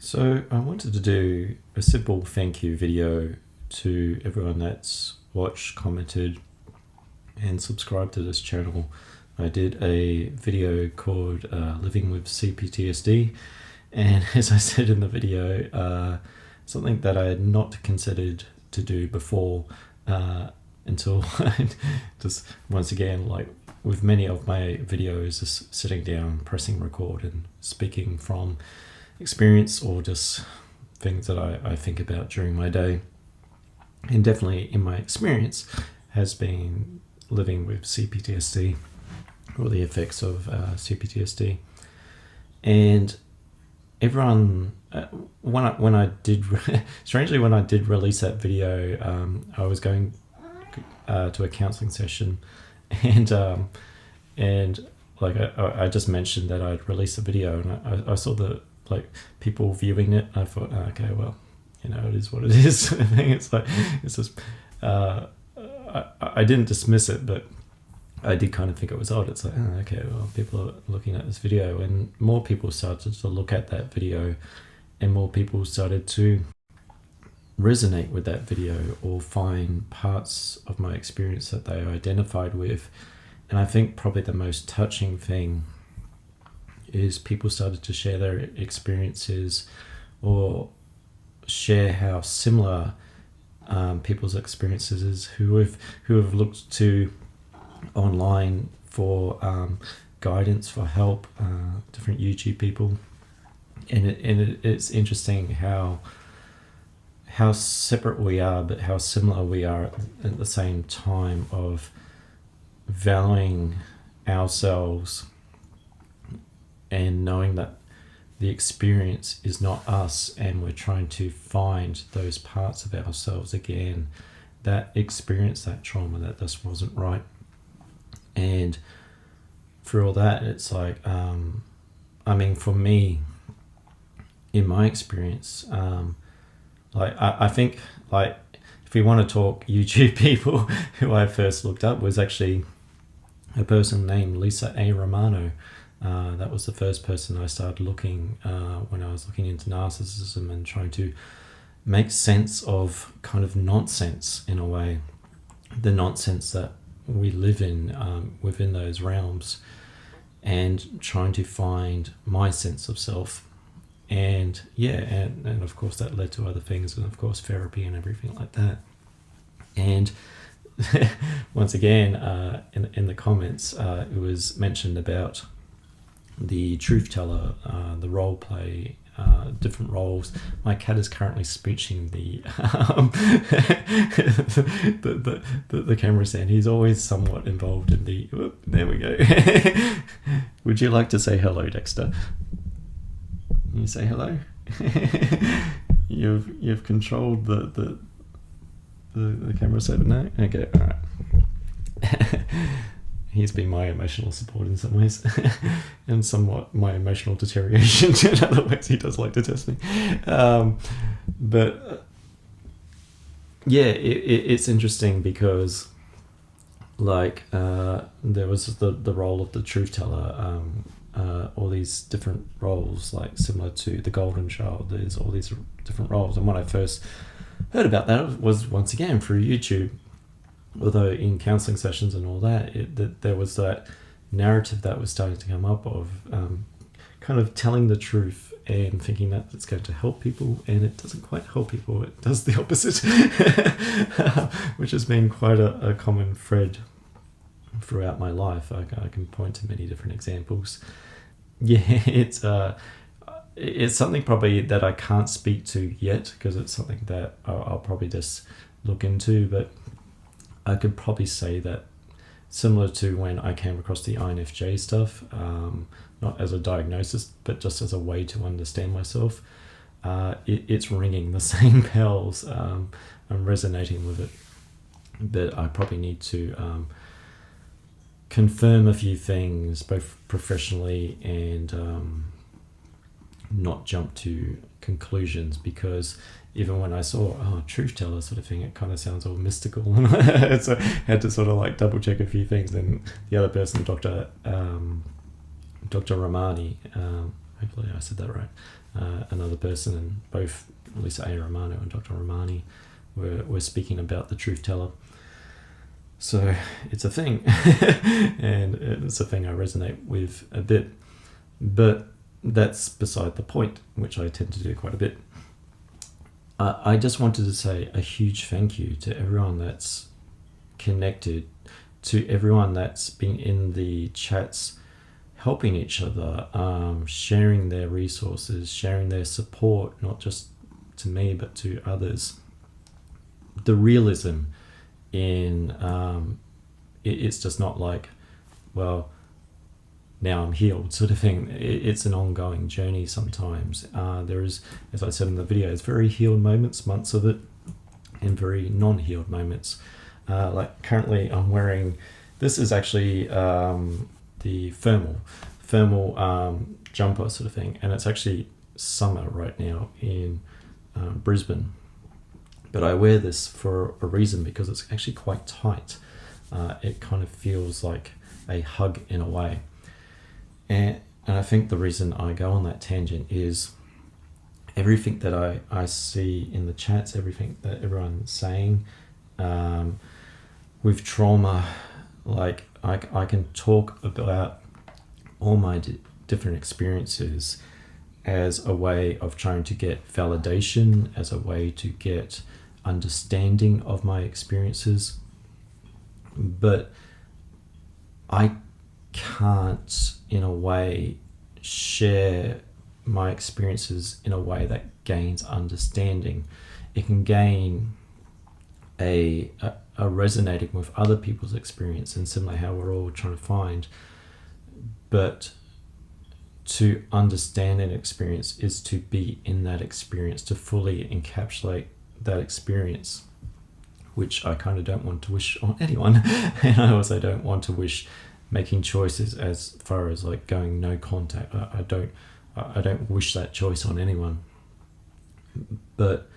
So I wanted to do a simple thank you video to everyone that's watched, commented, and subscribed to this channel. I did a video called Living with CPTSD, and as I said in the video, something that I had not considered to do before until just once again, like with many of my videos, just sitting down, pressing record and speaking from experience or just things that I think about during my day. And definitely in my experience has been living with CPTSD or the effects of CPTSD. And everyone, when I did, strangely when I did release that video, I was going to a counseling session, and like I just mentioned that I'd released a video, and I saw the people viewing it. I thought, okay, well, it is what it is. I think it's just I didn't dismiss it, but I did kind of think it was odd. It's like, okay, well, people are looking at this video, and more people started to look at that video, and more people started to resonate with that video or find parts of my experience that they identified with. And I think probably the most touching thing is people started to share their experiences or share how similar people's experiences is who have looked to online for guidance, for help, different YouTube people. And it's interesting how separate we are, but how similar we are at the same time, of valuing ourselves and knowing that the experience is not us, and we're trying to find those parts of ourselves again that experience that trauma that just wasn't right. And through all that, it's like, for me, in my experience, I think, if we want to talk YouTube people, who I first looked up was actually a person named Lisa A. Romano. That was the first person I started looking when I was looking into narcissism and trying to make sense of kind of nonsense, in a way, the nonsense that we live in within those realms, and trying to find my sense of self. And and of course that led to other things, and of course therapy and everything like that. And once again, in the comments, it was mentioned about the truth teller, the role play, different roles. My cat is currently speeching the camera stand. He's always somewhat involved in the. There we go. Would you like to say hello, Dexter? Can you say hello? You've controlled the camera setup now. Okay, all right. He's been my emotional support in some ways, and somewhat my emotional deterioration in other ways. He does like to test me. It's interesting because, there was the role of the truth teller, all these different roles, similar to the golden child. There's all these different roles, and when I first heard about that was once again through YouTube. Although in counseling sessions and all that, there was that narrative that was starting to come up of kind of telling the truth and thinking that it's going to help people, and it doesn't quite help people. It does the opposite, which has been quite a common thread throughout my life. I can point to many different examples. Yeah, it's something probably that I can't speak to yet, because it's something that I'll probably just look into, but I could probably say that similar to when I came across the INFJ stuff, not as a diagnosis, but just as a way to understand myself, it's ringing the same bells. I'm resonating with it, but I probably need to confirm a few things, both professionally and not jump to conclusions, because even when I saw truth teller sort of thing, it kind of sounds all mystical, so I had to sort of double check a few things. And the other person, Dr. Ramani, hopefully I said that right, another person, and both Lisa A. Romano and Dr. Romani were speaking about the truth teller. So it's a thing, and it's a thing I resonate with a bit, but that's beside the point, which I tend to do quite a bit. I just wanted to say a huge thank you to everyone that's connected, to everyone that's been in the chats, helping each other, sharing their resources, sharing their support, not just to me, but to others. The realism in it's just not like, well, now I'm healed sort of thing. It's an ongoing journey sometimes. There is, as I said in the video, it's very healed moments, months of it, and very non-healed moments. Like currently I'm wearing, this is actually the thermal jumper sort of thing, and it's actually summer right now in Brisbane, but I wear this for a reason, because it's actually quite tight. It kind of feels like a hug in a way. And I think the reason I go on that tangent is everything that I see in the chats, everything that everyone's saying, with trauma, like I can talk about all my different experiences as a way of trying to get validation, as a way to get understanding of my experiences, but I can't in a way share my experiences in a way that gains understanding. It can gain a resonating with other people's experience, and similar how we're all trying to find, but to understand an experience is to be in that experience, to fully encapsulate that experience, which I kind of don't want to wish on anyone. And I also don't want to wish making choices as far as like going no contact. I don't wish that choice on anyone. But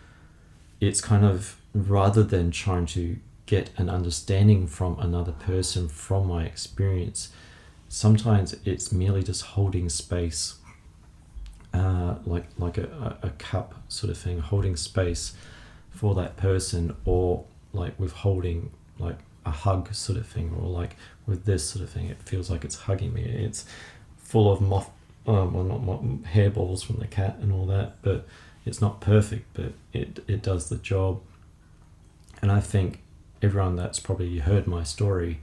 it's kind of, rather than trying to get an understanding from another person from my experience, sometimes it's merely just holding space, like a cup sort of thing, holding space for that person, or like with holding like a hug sort of thing, or like with this sort of thing, it feels like it's hugging me. It's full of not hairballs from the cat and all that, but it's not perfect, but it does the job. And I think everyone that's probably heard my story,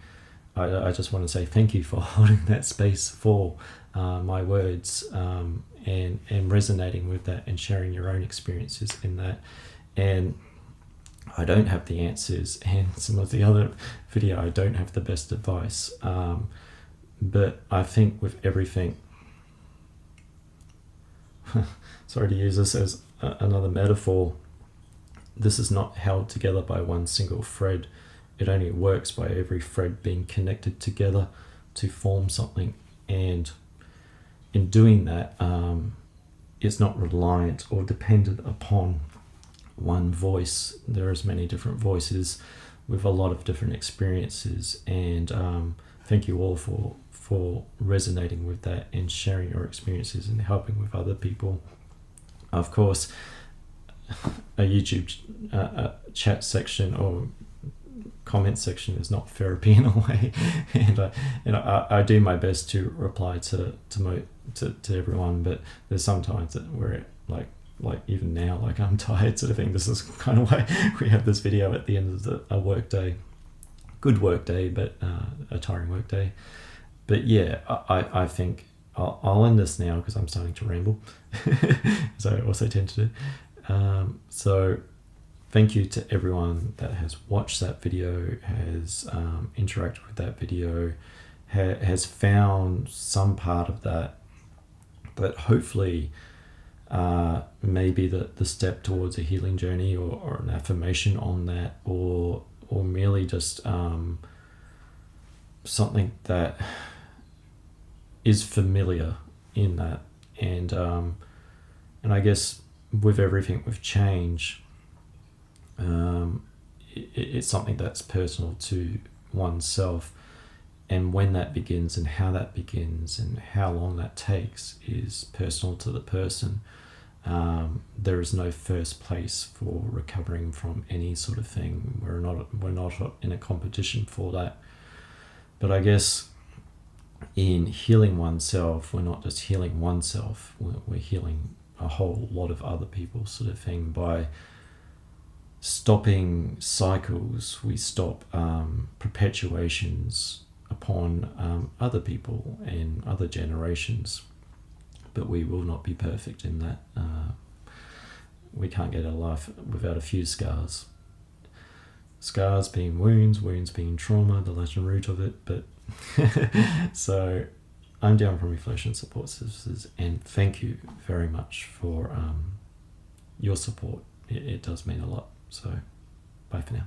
I just want to say thank you for holding that space for my words, and resonating with that and sharing your own experiences in that. And I don't have the answers, and some of the other video, I don't have the best advice, but I think with everything, sorry to use this as another metaphor, this is not held together by one single thread. It only works by every thread being connected together to form something. And in doing that, it's not reliant or dependent upon one voice. There's many different voices with a lot of different experiences. And thank you all for resonating with that and sharing your experiences and helping with other people. Of course, a YouTube chat section or comment section is not therapy in a way, and I do my best to reply to everyone, but there's sometimes that where like even now, like I'm tired sort of thing. This is kind of why we have this video at the end of a work day, good work day, but a tiring work day. But yeah, I think I'll end this now because I'm starting to ramble, as I also tend to do. So thank you to everyone that has watched that video, has interacted with that video, has found some part of that hopefully maybe the step towards a healing journey, or an affirmation on that, or merely just something that is familiar in that. And I guess with everything with change, it's something that's personal to oneself, and when that begins and how that begins and how long that takes is personal to the person. there is no first place for recovering from any sort of thing. We're not in a competition for that. But I guess in healing oneself, we're not just healing oneself, we're healing a whole lot of other people, sort of thing. By stopping cycles, we stop perpetuations upon other people and other generations. But we will not be perfect in that. We can't get a life without a few scars. Scars being wounds being trauma, the Latin root of it. But so I'm down from Eflowtion Support Services, and thank you very much for your support. It does mean a lot. So bye for now.